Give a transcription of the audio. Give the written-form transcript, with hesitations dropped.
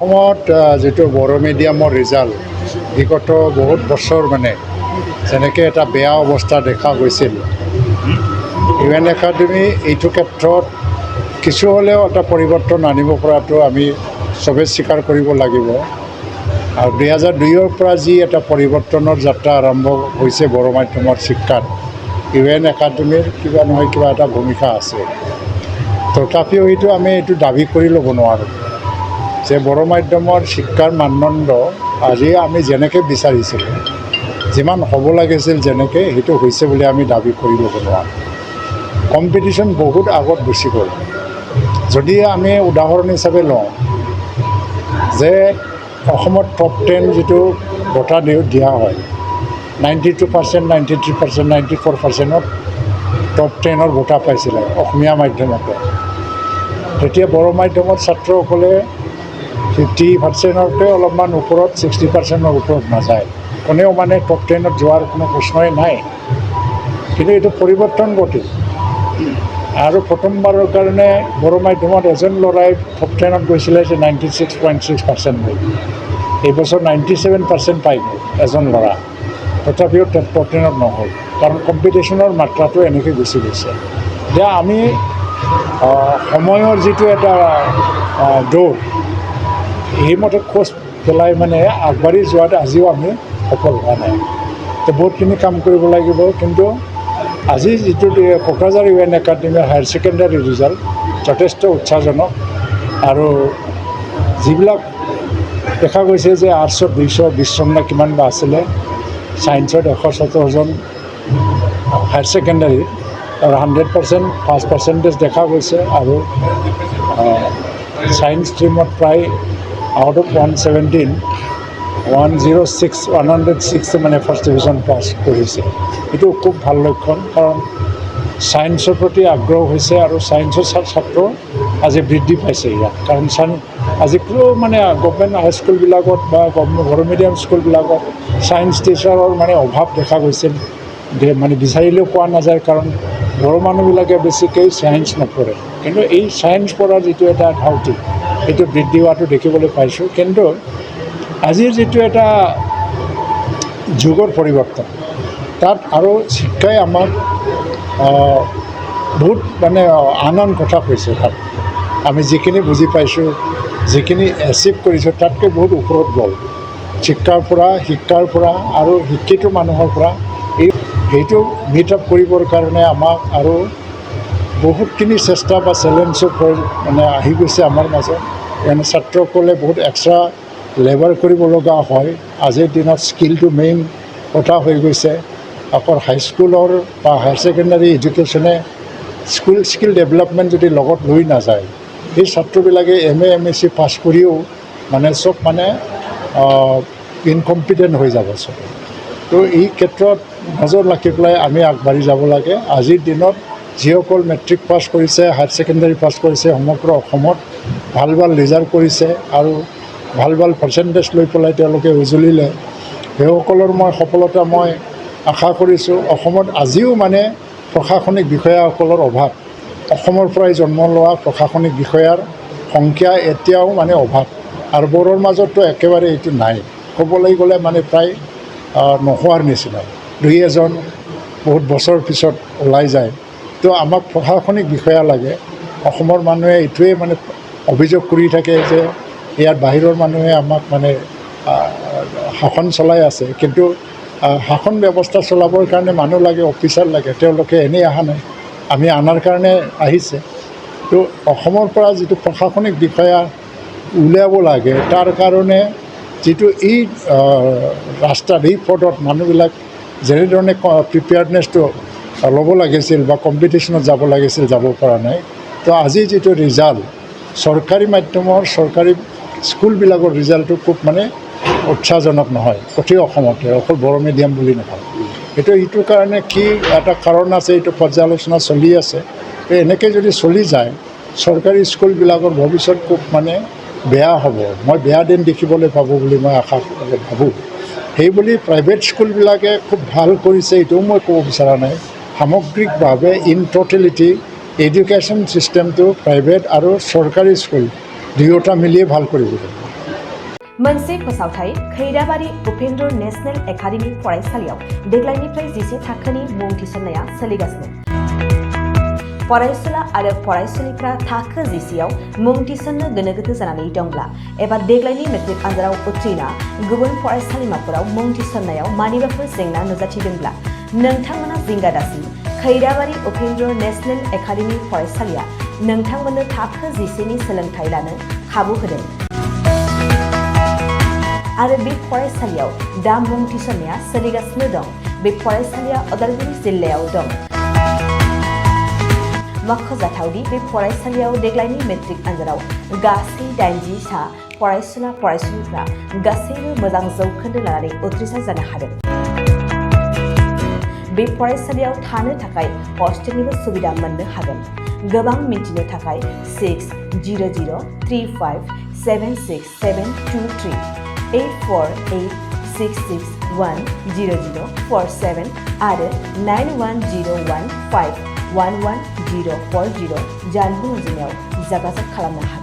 অসমত যেটো বড়ো মিডিয়ামৰ ৰিজাল্ট বিগত বহুত বছৰ মানে যেনেকৈ এটা বেয়া অৱস্থা দেখা গৈছিল, ইউএন একাডেমি এইটো ক্ষেত্ৰত কিছু হ'লেও এটা পৰিৱৰ্তন আনিব পৰাটো আমি চবেই স্বীকাৰ কৰিব লাগিব। আৰু 2002ৰ পৰা যি এটা পৰিৱৰ্তনৰ যাত্ৰা আৰম্ভ হৈছে বড়ো মাধ্যমৰ শিক্ষাত, ইউএন একাডেমিৰ কিবা নহয় কিবা এটা ভূমিকা আছে। তথাপিও আমি এইটো দাবী কৰি ল'ব নোৱাৰোঁ যে বড়ো মাধ্যমৰ শিক্ষাৰ মানদণ্ড আজি আমি যেনেকৈ বিচাৰিছিলোঁ, যিমান হ'ব লাগিছিল যেনেকৈ, সেইটো হৈছে বুলি আমি দাবী কৰি ল'ব নোৱাৰোঁ। কম্পিটিশ্যন বহুত আগত গুচি গ'ল। যদি আমি উদাহৰণ হিচাপে লওঁ যে অসমত টপ 10 যিটো বঁটা দিয়া হয়, 92%, 93%, 94%ত টপ 10ৰ বঁটা পাইছিলে অসমীয়া মাধ্যমতে। তেতিয়া বড়ো মাধ্যমৰ ছাত্ৰসকলে 50%তকৈ অলপমান ওপৰত, 60%ৰ ওপৰত নাযায়। কোনেও মানে টপ 10ত যোৱাৰ কোনো প্ৰশ্নই নাই। কিন্তু এইটো পৰিৱৰ্তন ঘটিল আৰু প্ৰথমবাৰৰ কাৰণে বড়ো মাধ্যমত এজন ল'ৰাই টপ 10ত গৈছিলে যে 96.6% গ'ল। এইবছৰ 97% পাই গ'ল এজন ল'ৰা, তথাপিও টপ 10ত নহ'ল, কাৰণ কম্পিটিশ্যনৰ মাত্ৰাটো এনেকৈ গুচি গৈছে। এতিয়া আমি সময়ৰ যিটো এটা দৌৰ, সেইমতে খোজ পেলাই মানে আগবাঢ়ি যোৱাত আজিও আমি সফল হোৱা নাই। তো বহুতখিনি কাম কৰিব লাগিব। কিন্তু আজি যিটো কোকৰাঝাৰ ইউএন একাডেমিৰ হায়াৰ ছেকেণ্ডাৰী ৰিজাল্ট যথেষ্ট উৎসাহজনক। আৰু যিবিলাক দেখা গৈছে যে আৰ্টছত 220 জন নে কিমান বা আছিলে, ছায়েন্সত 117 জন হায়াৰ ছেকেণ্ডাৰীত, আৰু 100% পাছ পাৰ্চেণ্টেজ দেখা গৈছে। আৰু ছায়েন্স ষ্ট্ৰীমত প্ৰায় আউট অফ 117, 106 মানে ফাৰ্ষ্ট ডিভিজন পাছ কৰিছে। এইটো খুব ভাল লক্ষণ, কাৰণ ছায়েন্সৰ প্ৰতি আগ্ৰহ হৈছে আৰু ছায়েন্সৰ ছাত্ৰ আজি বৃদ্ধি পাইছে ইয়াত। কাৰণ আজি কোনো মানে গভমেণ্ট হাইস্কুলবিলাকত বা বড়ো মিডিয়াম স্কুলবিলাকত ছায়েন্স টিচাৰৰ মানে অভাৱ দেখা গৈছিল। মানে বিচাৰিলেও পোৱা নাযায়, কাৰণ বড়ো মানুহবিলাকে বেছিকৈ ছায়েন্স নপঢ়ে। কিন্তু এই ছায়েন্স পঢ়াৰ যিটো এটা ধাউতি, সেইটো বৃদ্ধি হোৱাটো দেখিবলৈ পাইছোঁ। কিন্তু আজিৰ যিটো এটা যুগৰ পৰিৱৰ্তন, তাত আৰু শিক্ষাই আমাক বহুত মানে আন কথা কৈছে। তাত আমি যিখিনি বুজি পাইছোঁ, যিখিনি এচিভ কৰিছোঁ, তাতকৈ বহুত ওপৰত গ'ল। শিক্ষাৰ পৰা আৰু শিক্ষিত মানুহৰ পৰা সেইটো মিট আপ কৰিবৰ কাৰণে আমাক আৰু বহুতখিনি চেষ্টা বা চেলেঞ্জৰ মানে আহি গৈছে আমাৰ মাজত। মানে ছাত্ৰসকলে বহুত এক্সট্ৰা লেবাৰ কৰিব লগা হয়। আজিৰ দিনত স্কিলটো মেইন কথা হৈ গৈছে। আকৌ হাইস্কুলৰ বা হায়াৰ ছেকেণ্ডাৰী এডুকেশ্যনে স্কিল ডেভেলপমেণ্ট যদি লগত লৈ নাযায়, এই ছাত্ৰবিলাকে MA MSc পাছ কৰিও মানে চব মানে ইনকম্পিটেণ্ট হৈ যাব চব। তো এই ক্ষেত্ৰত নজৰ ৰাখি পেলাই আমি আগবাঢ়ি যাব লাগে। আজিৰ দিনত যিসকল মেট্ৰিক পাছ কৰিছে, হায়াৰ ছেকেণ্ডাৰী পাছ কৰিছে, সমগ্ৰ অসমত ভাল ৰিজাল্ট কৰিছে আৰু ভাল পাৰ্চেণ্টেজ লৈ পেলাই তেওঁলোকে উজলিলে, সেইসকলৰ সফলতা মই আশা কৰিছোঁ। অসমত আজিও মানে প্ৰশাসনিক বিষয়াসকলৰ অভাৱ। অসমৰ পৰাই জন্ম লোৱা প্ৰশাসনিক বিষয়াৰ সংখ্যা এতিয়াও মানে অভাৱ। আৰু বড়োৰ মাজততো একেবাৰে এইটো নাই, ক'বলৈ গ'লে মানে প্ৰায় নোহোৱাৰ নিচিনা। 2-এজন বহুত বছৰ পিছত ওলাই যায়। তো আমাক প্ৰশাসনিক বিষয়া লাগে। অসমৰ মানুহে এইটোৱে মানে অভিযোগ কৰি থাকে যে ইয়াত বাহিৰৰ মানুহে আমাক মানে শাসন চলাই আছে, কিন্তু শাসন ব্যৱস্থা চলাবৰ কাৰণে মানুহ লাগে, অফিচাৰ লাগে। তেওঁলোকে এনেই অহা নাই, আমি আনাৰ কাৰণে আহিছে। তো অসমৰ পৰা যিটো প্ৰশাসনিক বিষয়া উলিয়াব লাগে, তাৰ কাৰণে যিটো এই ৰাস্তাত, এই পদত মানুহবিলাক যেনেধৰণে প্ৰিপেয়াৰনেছটো ল'ব লাগিছিল বা কম্পিটিশ্যনত যাব লাগিছিল, যাব পৰা নাই। তো আজি যিটো ৰিজাল্ট, চৰকাৰী মাধ্যমৰ চৰকাৰী স্কুলবিলাকৰ ৰিজাল্টটো খুব মানে উৎসাহজনক নহয়। গোটেই অসমতে, অকল বড়ো মিডিয়াম বুলি নহয়। এইটোৰ কাৰণে কি এটা কাৰণ আছে, এইটো পৰ্যালোচনা চলি আছে। এনেকৈ যদি চলি যায়, চৰকাৰী স্কুলবিলাকৰ ভৱিষ্যত খুব মানে বেয়া হ'ব। মই বেয়া দিন দেখিবলৈ পাব বুলি মই ভাবোঁ। সেইবুলি প্ৰাইভেট স্কুলবিলাকে খুব ভাল কৰিছে এইটোও মই ক'ব বিচৰা নাই। সামগ্ৰিকভাৱে ইন টোটেলিটি এডুকেশ্যন ছিষ্টেমটো প্ৰাইভেট আৰু চৰকাৰী স্কুল দুয়োটা মিলিয়ে ভাল কৰিব। मोनसे फोसावथाय खैराबारि उपेन्द्र नेशनेल एकाडेमि फरायसालियाव देग्लायनिफ्राय 11 थाखोनि मुं थिसननाया सोलिगासिनो। फरायसुला आरो फरायसुलिफ्रा थाखो 11 आव मुं थिसननो गोनो गोथो जानानै दंब्ला एबा देग्लायनि मेट्रिक आनजादाव उथ्रिना गुबुन फरायसालिमाफोराव मुं थिसननायाव मानिबाफोर जेंना नुजाथिदोंब्ला नोंथांमोना जिंगा दासि। खैराबारि उपेन्द्र नेशनेल एकाडेमि फरायसालिया नोंथांमोननो थाखो 11 नि सोलोंथाइ लानो खाबु होदों आरो बे फरायसालियाव दा मुं थिसननाया सोलिगासिनो दं। बे फरायसालिया उदालगुरि जिल्लायाव दं। मख'जाथावदि बे फरायसालियाव देग्लायनि मेट्रिक आनजादाव गासै 80 सा फरायसुला फरायसुलिफ्रा गासैबो मोजां जौखोन्दो लानानै उथ्रिसार जानो हादों। बे फरायसालियाव थानो थाखाय हस्टेलनिबो सुबिदा मोननो हागोन। गोबां मिन्थिनो थाखाय 6003576723 8486610047 आरो 9101511040 जानबुं अनजिमायाव जगाजग खालामनो हागोन।